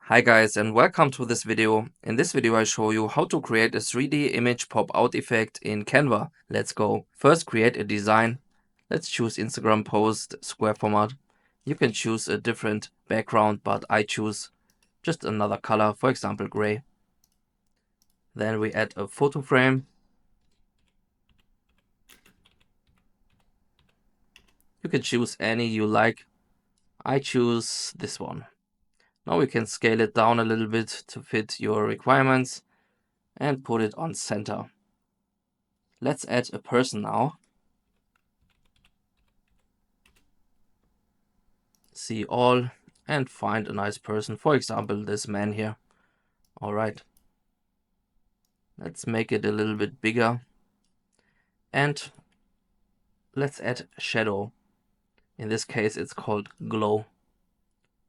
Hi guys, and welcome to this video. In this video I show you how to create a 3D image pop-out effect in Canva. Let's go. First create a design. Let's choose Instagram post square format. You can choose a different background, but I choose just another color, for example gray. Then we add a photo frame. You can choose any you like. I choose this one. Now we can scale it down a little bit to fit your requirements and put it on center. Let's add a person now. See all and find a nice person, for example this man here. Alright, let's make it a little bit bigger and let's add shadow. In this case it's called glow.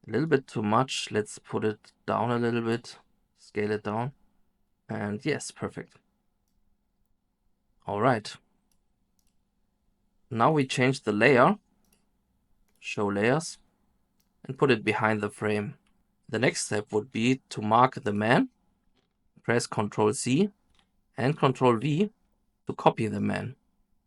A little bit too much, let's put it down a little bit, scale it down, and yes, perfect. Alright, now we change the layer, show layers, and put it behind the frame. The next step would be to mark the man. Press Ctrl C and Ctrl V to copy the man.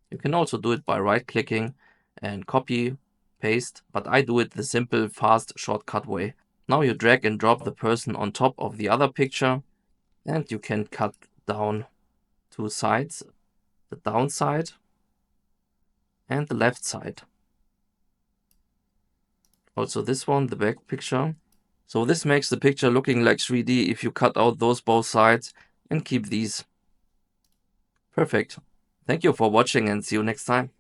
You can also do it by right-clicking and copy, paste, but I do it the simple, fast, shortcut way. Now you drag and drop the person on top of the other picture, and you can cut down two sides, the down side and the left side. Also this one, the back picture. So this makes the picture looking like 3D if you cut out those both sides and keep these. Perfect. Thank you for watching and see you next time.